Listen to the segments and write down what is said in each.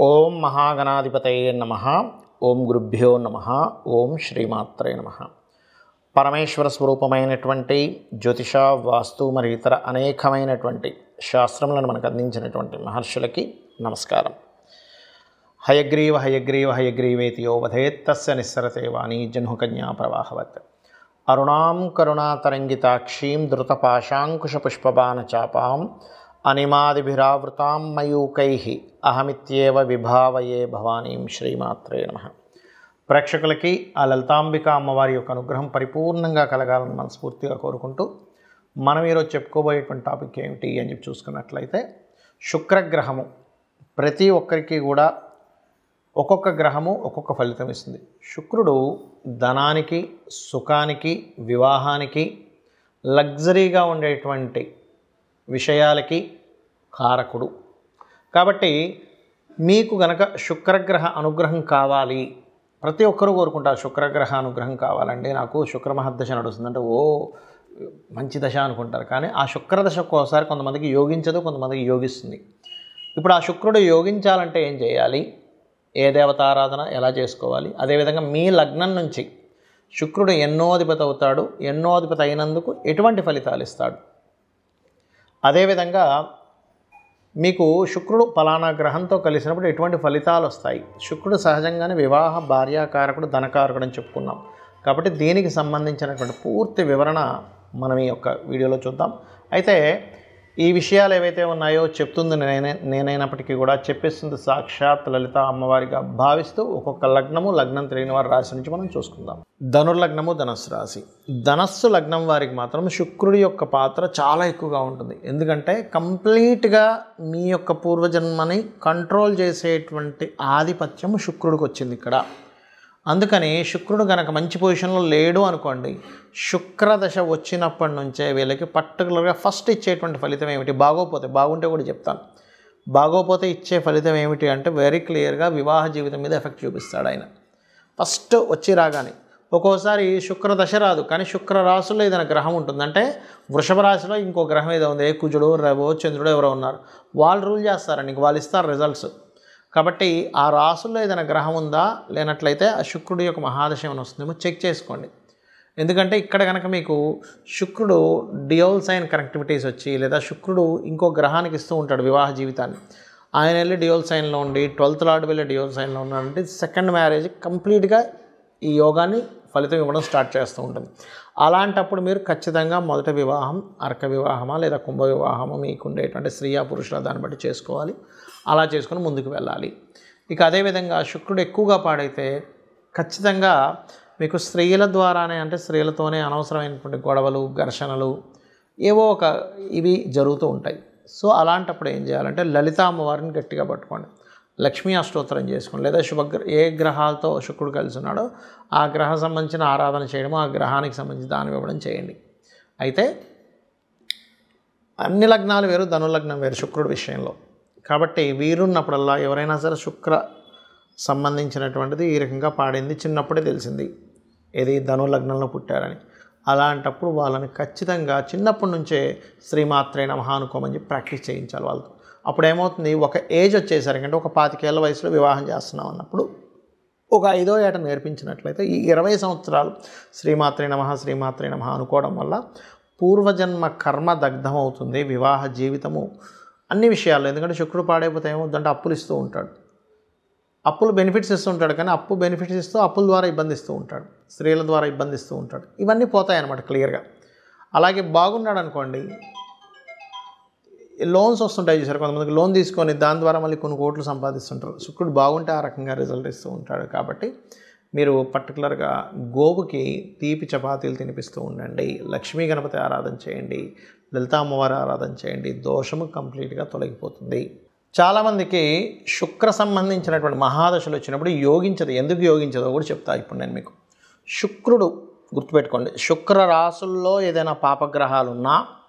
ఓం మహాగణాధిపతయే నమః. ఓం గురుభ్యో నమః. ఓం శ్రీమాత్రే నమః. పరమేశ్వర స్వరూపమైనటువంటి జ్యోతిష, వాస్తు మరియు ఇతర అనేకమైనటువంటి శాస్త్రములను మనకు అందించినటువంటి మహర్షులకి నమస్కారం. హయగ్రీవ హయగ్రీవ హయగ్రీవేతి యో వదేత్ తస్య నిస్సరతే వాణీ జహ్నుకన్యా ప్రవాహవత్. అరుణాం కరుణాతరంగితాక్షీం ధృతపాశాంకుశపుష్పబాణచాపాం అనిమాదిభిరావృతాం మయూకైః అహమిత్యేవ విభావయే భవానీం. శ్రీమాత్రే నమః. ప్రేక్షకులకి ఆ లలితాంబిక అమ్మవారి యొక్క అనుగ్రహం పరిపూర్ణంగా కలగాలని మనస్ఫూర్తిగా కోరుకుంటూ మనం ఈరోజు చెప్పుకోబోయేటువంటి టాపిక్ ఏమిటి అని చెప్పి చూసుకున్నట్లయితే, శుక్రగ్రహము ప్రతి ఒక్కరికి కూడా ఒక్కొక్క గ్రహము ఒక్కొక్క ఫలితం ఇస్తుంది. శుక్రుడు ధనానికి, సుఖానికి, వివాహానికి, లగ్జరీగా ఉండేటువంటి విషయాలకి కారకుడు. కాబట్టి మీకు గనక శుక్రగ్రహ అనుగ్రహం కావాలి, ప్రతి ఒక్కరూ కోరుకుంటారు శుక్రగ్రహ అనుగ్రహం కావాలండి, నాకు శుక్రమహర్దశ నడుస్తుందంటే ఓ మంచి దశ అనుకుంటారు. కానీ ఆ శుక్రదశ ఒక్కోసారి కొంతమందికి యోగించదు, కొంతమందికి యోగిస్తుంది. ఇప్పుడు ఆ శుక్రుడు యోగించాలంటే ఏం చేయాలి, ఏ దేవతారాధన ఎలా చేసుకోవాలి, అదేవిధంగా మీ లగ్నం నుంచి శుక్రుడు ఎన్నో అధిపతి అవుతాడు, ఎన్నో అధిపతి అయినందుకు ఎటువంటి ఫలితాలు ఇస్తాడు, అదేవిధంగా మీకు శుక్రుడు ఫలానా గ్రహంతో కలిసినప్పుడు ఎటువంటి ఫలితాలు వస్తాయి. శుక్రుడు సహజంగానే వివాహ, భార్యాకారకుడు, ధనకారకుడు అని చెప్పుకున్నాం. కాబట్టి దీనికి సంబంధించినటువంటి పూర్తి వివరణ మనం ఈ యొక్క వీడియోలో చూద్దాం. అయితే ఈ విషయాలు ఏవైతే ఉన్నాయో చెప్తుంది నేనైనప్పటికీ కూడా చెప్పేస్తుంది సాక్షాత్ లలిత అమ్మవారిగా భావిస్తూ ఒక్కొక్క లగ్నము, లగ్నం తెలియని వారి రాశి నుంచి మనం చూసుకుందాం. ధనుర్లగ్నము, ధనస్సు రాశి. ధనస్సు లగ్నం వారికి మాత్రం శుక్రుడి యొక్క పాత్ర చాలా ఎక్కువగా ఉంటుంది. ఎందుకంటే కంప్లీట్గా మీ యొక్క పూర్వజన్మని కంట్రోల్ చేసేటువంటి ఆధిపత్యం శుక్రుడికి వచ్చింది ఇక్కడ. అందుకని శుక్రుడు కనుక మంచి పొజిషన్లో లేడు అనుకోండి, శుక్రదశ వచ్చినప్పటి నుంచే వీళ్ళకి పర్టికులర్గా ఫస్ట్ ఇచ్చేటువంటి ఫలితం ఏమిటి, బాగోపోతే, బాగుంటే కూడా చెప్తాను, బాగోపోతే ఇచ్చే ఫలితం ఏమిటి అంటే వెరీ క్లియర్గా వివాహ జీవితం మీద ఎఫెక్ట్ చూపిస్తాడు ఆయన. ఫస్ట్ వచ్చి రాగానే ఒక్కోసారి శుక్రదశ రాదు, కానీ శుక్ర రాశిలో ఏదైనా గ్రహం ఉంటుందంటే వృషభ రాశిలో ఇంకో గ్రహం ఏదో ఉంది, కుజుడు, రవో, చంద్రుడు ఎవరో ఉన్నారు, వాళ్ళు రూల్ చేస్తారండి, ఇంక వాళ్ళు ఇస్తారు రిజల్ట్స్. కాబట్టి ఆ రాసుల్లో ఏదైనా గ్రహం ఉందా, లేనట్లయితే ఆ శుక్రుడి యొక్క మహాదశ ఏమైనా వస్తుందేమో చెక్ చేసుకోండి. ఎందుకంటే ఇక్కడ కనుక మీకు శుక్రుడు డ్యూయల్ సైన్ కనెక్టివిటీస్ వచ్చి, లేదా శుక్రుడు ఇంకో గ్రహానికి ఇస్తూ ఉంటాడు వివాహ జీవితాన్ని, ఆయన వెళ్ళి డ్యూయల్ సైన్లో ఉండి 12th లార్డ్ వెళ్ళి డ్యూయల్ సైన్లో ఉన్నాడంటే సెకండ్ మ్యారేజ్ కంప్లీట్గా ఈ యోగాన్ని ఫలితం ఇవ్వడం స్టార్ట్ చేస్తూ ఉంటుంది. అలాంటప్పుడు మీరు ఖచ్చితంగా మొదటి వివాహం అర్క వివాహమా లేదా కుంభ వివాహమా మీకు ఉండేటువంటి స్త్రీయా పురుషుల దాన్ని బట్టి చేసుకోవాలి. అలా చేసుకుని ముందుకు వెళ్ళాలి. ఇక అదేవిధంగా శుక్రుడు ఎక్కువగా పాడైతే ఖచ్చితంగా మీకు స్త్రీల ద్వారానే, అంటే స్త్రీలతోనే అనవసరమైనటువంటి గొడవలు, ఘర్షణలు ఏవో ఒక ఇవి జరుగుతూ ఉంటాయి. సో అలాంటప్పుడు ఏం చేయాలంటే లలిత అమ్మవారిని గట్టిగా పట్టుకోండి, లక్ష్మీ అష్టోత్తరం చేసుకోండి, లేదా ఏ గ్రహాలతో శుక్రుడు కలిసి ఉన్నాడో ఆ గ్రహ సంబంధించిన ఆరాధన చేయడము, ఆ గ్రహానికి సంబంధించి దానం ఇవ్వడం చేయండి. అయితే అన్ని లగ్నాలు వేరు, ధనుర్లగ్నం వేరు శుక్రుడి విషయంలో. కాబట్టి వీరున్నప్పుడల్లా ఎవరైనా సరే శుక్ర సంబంధించినటువంటిది ఈ రకంగా పాడింది చిన్నప్పుడే తెలిసింది, ఏది ధనుర్లగ్నంలో పుట్టారని. అలాంటప్పుడు వాళ్ళని ఖచ్చితంగా చిన్నప్పటి నుంచే శ్రీమాత్రే నమః అనుకోమని చెప్పి ప్రాక్టీస్ చేయించాలి వాళ్ళతో. అప్పుడు ఏమవుతుంది, ఒక ఏజ్ వచ్చేసరికి అంటే ఒక 25 ఏళ్ల వయసులో వివాహం చేస్తున్నాం అన్నప్పుడు ఒక 5వ ఏట నేర్పించినట్లయితే ఈ 20 సంవత్సరాలు శ్రీమాత్రే నమః శ్రీమాత్రే నమః అనుకోవడం వల్ల పూర్వజన్మ కర్మ దగ్ధం అవుతుంది, వివాహ జీవితము అన్ని విషయాల్లో. ఎందుకంటే శుక్రుడు పాడైపోతే ఏమవుతుందంటే అప్పులు ఇస్తూ ఉంటాడు, అప్పులు బెనిఫిట్స్ ఇస్తూ ఉంటాడు, కానీ అప్పు బెనిఫిట్స్ ఇస్తూ అప్పుల ద్వారా ఇబ్బందిస్తూ ఉంటాడు, స్త్రీల ద్వారా ఇబ్బందిస్తూ ఉంటాడు. ఇవన్నీ పోతాయి అన్నమాట క్లియర్గా. అలాగే బాగున్నాడు అనుకోండి, లోన్స్ వస్తుంటాయి చూసారు, కొంతమందికి లోన్ తీసుకొని దాని ద్వారా మళ్ళీ కొన్ని కోట్లు సంపాదిస్తుంటారు. శుక్రుడు బాగుంటే ఆ రకంగా రిజల్ట్ ఇస్తూ ఉంటాడు. కాబట్టి మీరు పర్టికులర్గా గోవుకి తీపి చపాతీలు తినిపిస్తూ ఉండండి, లక్ష్మీ గణపతి ఆరాధన చేయండి, లలితా అమ్మవారి ఆరాధన చేయండి, దోషము కంప్లీట్గా తొలగిపోతుంది. చాలామందికి శుక్ర సంబంధించినటువంటి మహాదశలు వచ్చినప్పుడు యోగించదు. ఎందుకు యోగించదో కూడా చెప్తా ఇప్పుడు నేను మీకు. శుక్రుడు గుర్తుపెట్టుకోండి, శుక్ర రాసుల్లో ఏదైనా పాపగ్రహాలు ఉన్నా,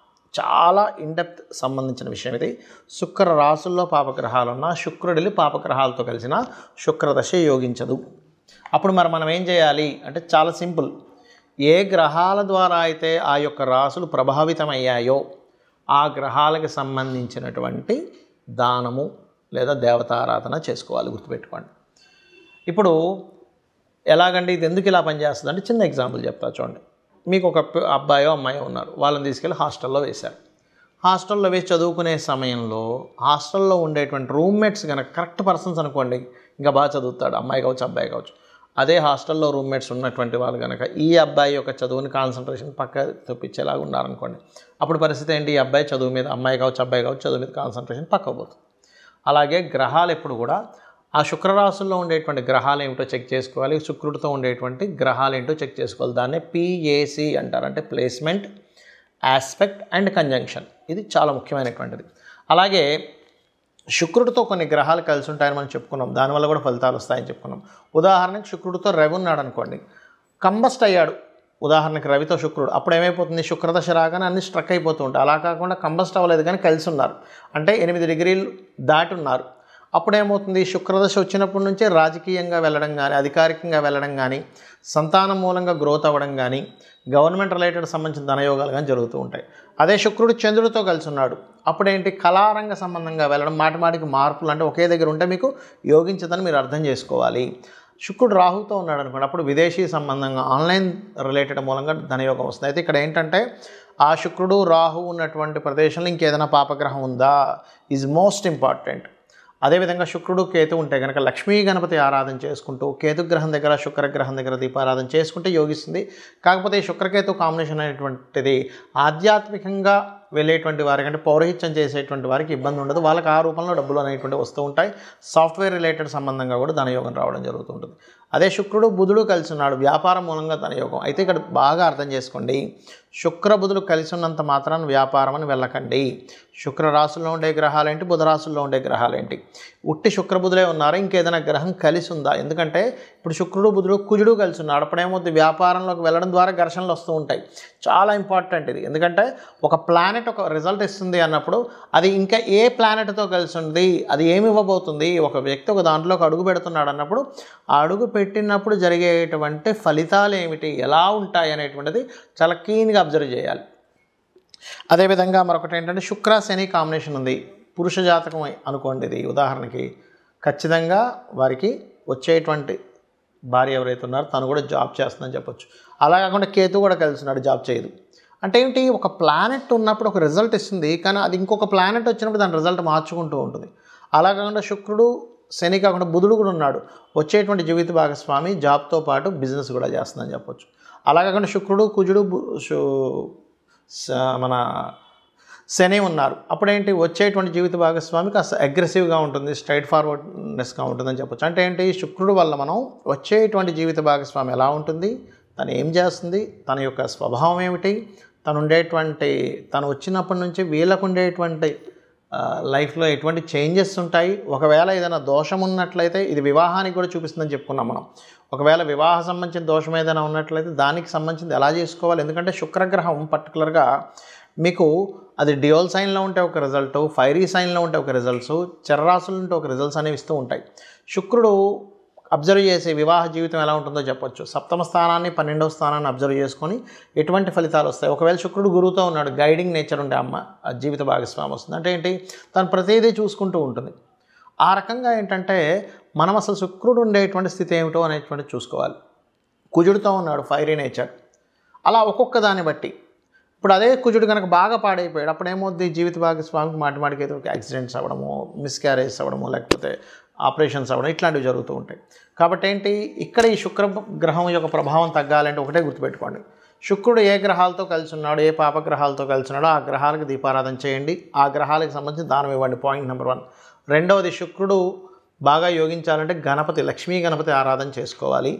చాలా ఇన్డెప్త్ సంబంధించిన విషయం ఇది, శుక్ర రాసుల్లో పాపగ్రహాలున్నా శుక్రుడు వెళ్ళి పాపగ్రహాలతో కలిసిన శుక్రదశ యోగించదు. అప్పుడు మనం ఏం చేయాలి అంటే చాలా సింపుల్, ఏ గ్రహాల ద్వారా అయితే ఆ యొక్క రాసులు ప్రభావితమయ్యాయో ఆ గ్రహాలకు సంబంధించినటువంటి దానము, లేదా దేవతారాధన చేసుకోవాలి, గుర్తుపెట్టుకోండి. ఇప్పుడు ఎలాగండి ఇది ఎందుకు ఇలా పనిచేస్తుంది అంటే చిన్న ఎగ్జాంపుల్ చెప్తా చూడండి. మీకు ఒక అబ్బాయో అమ్మాయో ఉన్నారు, వాళ్ళని తీసుకెళ్ళి హాస్టల్లో వేశారు. హాస్టల్లో వేసి చదువుకునే సమయంలో హాస్టల్లో ఉండేటువంటి రూమ్మేట్స్ కనుక కరెక్ట్ పర్సన్స్ అనుకోండి, ఇంకా బాగా చదువుతాడు, అమ్మాయి కావచ్చు అబ్బాయి కావచ్చు. అదే హాస్టల్లో రూమ్మేట్స్ ఉన్నటువంటి వాళ్ళు కనుక ఈ అబ్బాయి యొక్క చదువుని కాన్సన్ట్రేషన్ పక్క తప్పించేలాగా ఉన్నారనుకోండి, అప్పుడు పరిస్థితి ఏంటి? ఈ అబ్బాయి చదువు మీద, అమ్మాయి కావచ్చు అబ్బాయి కావచ్చు, చదువు మీద కాన్సన్ట్రేషన్ పక్కకు పోతుంది. అలాగే గ్రహాలు ఎప్పుడు కూడా ఆ శుక్రరాశుల్లో ఉండేటువంటి గ్రహాలు ఏమిటో చెక్ చేసుకోవాలి, శుక్రుడితో ఉండేటువంటి గ్రహాలు ఏంటో చెక్ చేసుకోవాలి. దాన్నే PAC అంటారు, అంటే ప్లేస్మెంట్, ఆస్పెక్ట్ అండ్ కంజంక్షన్. ఇది చాలా ముఖ్యమైనటువంటిది. అలాగే శుక్రుడితో కొన్ని గ్రహాలు కలిసి ఉంటాయని మనం చెప్పుకున్నాం, దానివల్ల కూడా ఫలితాలు వస్తాయని చెప్పుకున్నాం. ఉదాహరణకి శుక్రుడితో రవి ఉన్నాడు అనుకోండి, కంబస్ట్ అయ్యాడు. ఉదాహరణకి రవితో శుక్రుడు, అప్పుడు ఏమైపోతుంది? శుక్రదశ రాగానే అన్ని స్ట్రక్ అయిపోతూ ఉంటాయి. అలా కాకుండా కంబస్ట్ అవ్వలేదు కానీ కలిసి ఉన్నారు, అంటే 8 డిగ్రీలు దాటి ఉన్నారు. అప్పుడేమవుతుంది? శుక్రదశ వచ్చినప్పటి నుంచే రాజకీయంగా వెళ్ళడం కానీ, అధికారికంగా వెళ్ళడం కానీ, సంతానం మూలంగా గ్రోత్ అవ్వడం కానీ, గవర్నమెంట్ రిలేటెడ్ సంబంధించిన ధనయోగాలు కానీ జరుగుతూ ఉంటాయి. అదే శుక్రుడు చంద్రుడితో కలిసి ఉన్నాడు, అప్పుడేంటి? కళారంగ సంబంధంగా వెళ్ళడం, మాటిమాటికి మార్పులు, అంటే ఒకే దగ్గర ఉంటే మీకు యోగించదని మీరు అర్థం చేసుకోవాలి. శుక్రుడు రాహుతో ఉన్నాడు అనుకోండి, అప్పుడు విదేశీ సంబంధంగా ఆన్లైన్ రిలేటెడ్ మూలంగా ధనయోగం వస్తుంది. అయితే ఇక్కడ ఏంటంటే ఆ శుక్రుడు రాహు ఉన్నటువంటి ప్రదేశంలో ఇంకేదైనా పాపగ్రహం ఉందా ఈజ్ మోస్ట్ ఇంపార్టెంట్. అదేవిధంగా శుక్రుడు కేతు ఉంటే కనుక లక్ష్మీ గణపతి ఆరాధన చేసుకుంటూ కేతుగ్రహం దగ్గర శుక్రగ్రహం దగ్గర దీపారాధన చేసుకుంటే యోగిస్తుంది. కాకపోతే ఈ శుక్రకేతు కాంబినేషన్ అనేటువంటిది ఆధ్యాత్మికంగా వెళ్ళేటువంటి వారికి, అంటే పౌరహిత్యం చేసేటువంటి వారికి ఇబ్బంది ఉండదు. వాళ్ళకి ఆ రూపంలో డబ్బులు అనేటువంటివి వస్తూ ఉంటాయి. సాఫ్ట్వేర్ రిలేటెడ్ సంబంధంగా కూడా ధనయోగం రావడం జరుగుతుంటుంది. అదే శుక్రుడు బుధుడు కలిసి ఉన్నాడు, వ్యాపారం మూలంగా ధనయోగం. అయితే ఇక్కడ బాగా అర్థం చేసుకోండి, శుక్ర బుధుడు కలిసి ఉన్నంత మాత్రాన వ్యాపారం అని వెళ్ళకండి. శుక్ర రాశుల్లో ఉండే గ్రహాలేంటి, బుధ రాశుల్లో ఉండే గ్రహాలేంటి? ఉట్టి శుక్రబుధులే ఉన్నారా, ఇంకేదైనా గ్రహం కలిసి ఉందా? ఎందుకంటే ఇప్పుడు శుక్రుడు బుధుడు కుజుడు కలిసి ఉన్నాడు, అప్పుడేమవుతుంది? వ్యాపారంలోకి వెళ్ళడం ద్వారా ఘర్షణలు వస్తూ ఉంటాయి. చాలా ఇంపార్టెంట్ ఇది, ఎందుకంటే ఒక ప్లానెట్ ఒక రిజల్ట్ ఇస్తుంది అన్నప్పుడు అది ఇంకా ఏ ప్లానెట్తో కలిసి ఉంది, అది ఏమి ఇవ్వబోతుంది, ఒక వ్యక్తి ఒక దాంట్లోకి అడుగు పెడుతున్నాడు అన్నప్పుడు ఆ అడుగు పెట్టినప్పుడు జరిగేటువంటి ఫలితాలు ఏమిటి, ఎలా ఉంటాయి అనేటువంటిది చాలా క్లీన్గా అబ్జర్వ్ చేయాలి. అదేవిధంగా మరొకటి ఏంటంటే శుక్ర శని కాంబినేషన్ ఉంది, పురుష జాతకం అనుకోండి. ఇది ఉదాహరణకి ఖచ్చితంగా వారికి వచ్చేటువంటి భార్య ఎవరైతే ఉన్నారో తను కూడా జాబ్ చేస్తుందని చెప్పొచ్చు. అలా కాకుండా కేతు కూడా కలిసి ఉన్నాడు, జాబ్ చేయదు. అంటే ఏంటి? ఒక ప్లానెట్ ఉన్నప్పుడు ఒక రిజల్ట్ ఇస్తుంది, కానీ అది ఇంకొక ప్లానెట్ వచ్చినప్పుడు దాని రిజల్ట్ మార్చుకుంటూ ఉంటుంది. అలా కాకుండా శుక్రుడు శని కాకుండా బుధుడు కూడా ఉన్నాడు, వచ్చేటువంటి జీవిత భాగస్వామి జాబ్తో పాటు బిజినెస్ కూడా చేస్తుందని చెప్పొచ్చు. అలా కాకుండా శుక్రుడు కుజుడు మన శని ఉన్నారు, అప్పుడేంటి? వచ్చేటువంటి జీవిత భాగస్వామి కాస్త అగ్రెసివ్గా ఉంటుంది, స్ట్రైట్ ఫార్వర్డ్నెస్గా ఉంటుందని చెప్పొచ్చు. అంటే ఏంటి? శుక్రుడు వల్ల మనం వచ్చేటువంటి జీవిత భాగస్వామి ఎలా ఉంటుంది, తను ఏం చేస్తుంది, తన యొక్క స్వభావం ఏమిటి, తను వచ్చినప్పటి నుంచి వీళ్ళకు ఉండేటువంటి లైఫ్లో ఎటువంటి చేంజెస్ ఉంటాయి. ఒకవేళ ఏదైనా దోషం ఉన్నట్లయితే ఇది వివాహానికి కూడా చూపిస్తుందని చెప్పుకున్నాం మనం. ఒకవేళ వివాహ సంబంధించిన దోషం ఏదైనా ఉన్నట్లయితే దానికి సంబంధించింది ఎలా చేసుకోవాలి, ఎందుకంటే శుక్రగ్రహం పర్టికులర్గా మీకు అది డ్యూయల్ సైన్లో ఉంటే ఒక రిజల్ట్, ఫైరీ సైన్లో ఉంటే ఒక రిజల్ట్స్, చర్రాసులు ఉంటే ఒక రిజల్ట్స్ అనేవి ఇస్తూ ఉంటాయి. శుక్రుడు అబ్జర్వ్ చేసే వివాహ జీవితం ఎలా ఉంటుందో చెప్పొచ్చు. సప్తమ స్థానాన్ని 12వ స్థానాన్ని అబ్జర్వ్ చేసుకొని ఎటువంటి ఫలితాలు వస్తాయి. ఒకవేళ శుక్రుడు గురువుతో ఉన్నాడు, గైడింగ్ నేచర్ ఉండే జీవిత భాగస్వామి వస్తుంది. అంటే ఏంటి? తను ప్రతిదీ చూసుకుంటూ ఉంటుంది. ఆ రకంగా ఏంటంటే మనం అసలు శుక్రుడు ఉండేటువంటి స్థితి ఏమిటో అనేటువంటిది చూసుకోవాలి. కుజుడితో ఉన్నాడు, ఫైరీ నేచర్. అలా ఒక్కొక్క దాన్ని బట్టి ఇప్పుడు అదే కుజుడు కనుక బాగా పాడైపోయాడు, అప్పుడు ఏమవుద్ది? జీవిత భాగస్వామికి మాటిమాటికి ఏదో ఒక యాక్సిడెంట్స్ అవ్వడము, మిస్క్యారేజ్ అవ్వడము, లేకపోతే ఆపరేషన్స్ అవ్వడం, ఇట్లాంటివి జరుగుతూ ఉంటాయి. కాబట్టి ఏంటి? ఇక్కడ ఈ శుక్ర గ్రహం యొక్క ప్రభావం తగ్గాలంటే ఒకటే గుర్తుపెట్టుకోండి, శుక్రుడు ఏ గ్రహాలతో కలిసి ఉన్నాడు, ఏ పాపగ్రహాలతో కలిసి ఉన్నాడో ఆ గ్రహాలకు దీపారాధన చేయండి, ఆ గ్రహాలకు సంబంధించి దానం ఇవ్వండి. Point number 1. రెండవది, శుక్రుడు బాగా యోగించాలంటే గణపతి, లక్ష్మీ గణపతి ఆరాధన చేసుకోవాలి.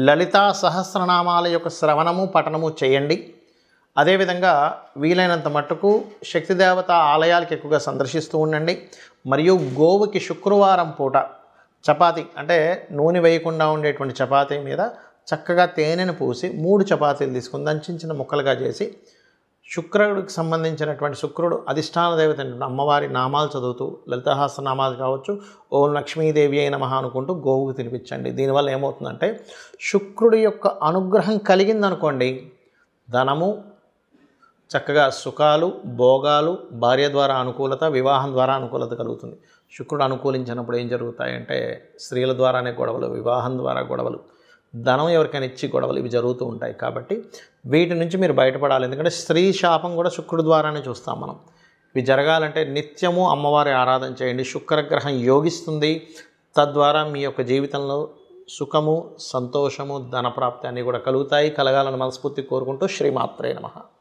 లలితా సహస్రనామాల యొక్క శ్రవణము పఠనము చేయండి. అదేవిధంగా వీలైనంత మట్టుకు శక్తిదేవత ఆలయాలకు ఎక్కువగా సందర్శిస్తూ ఉండండి. మరియు గోవుకి శుక్రవారం పూట చపాతీ, అంటే నూనె వేయకుండా ఉండేటువంటి చపాతీ మీద చక్కగా తేనెను పూసి 3 చపాతీలు తీసుకుని దాన్ని చిన్న చిన్న ముక్కలుగా చేసి శుక్రుడికి సంబంధించినటువంటి శుక్రుడు అధిష్టాన దేవత అమ్మవారి నామాలు చదువుతూ లలితాహాస నామాలు కావచ్చు, ఓం లక్ష్మీదేవి అయిన నమః అనుకుంటూ గోవుకు తినిపించండి. దీనివల్ల ఏమవుతుందంటే శుక్రుడి యొక్క అనుగ్రహం కలిగిందనుకోండి, ధనము చక్కగా సుఖాలు, భోగాలు, భార్య ద్వారా అనుకూలత, వివాహం ద్వారా అనుకూలత కలుగుతుంది. శుక్రుడు అనుకూలించినప్పుడు ఏం జరుగుతాయంటే స్త్రీల ద్వారానే గొడవలు, వివాహం ద్వారా గొడవలు, ధనం ఎవరికైనా ఇచ్చి గొడవలు, ఇవి జరుగుతూ ఉంటాయి. కాబట్టి వీటి నుంచి మీరు బయటపడాలి. ఎందుకంటే స్త్రీ శాపం కూడా శుక్రుడి ద్వారానే చూస్తాం మనం. ఇవి జరగాలంటే నిత్యము అమ్మవారి ఆరాధన చేయండి. శుక్రగ్రహం యోగిస్తుంది. తద్వారా మీ యొక్క జీవితంలో సుఖము, సంతోషము, ధనప్రాప్తి అన్నీ కూడా కలుగుతాయి. కలగాలని మనస్ఫూర్తి కోరుకుంటూ శ్రీమాత్రే నమః.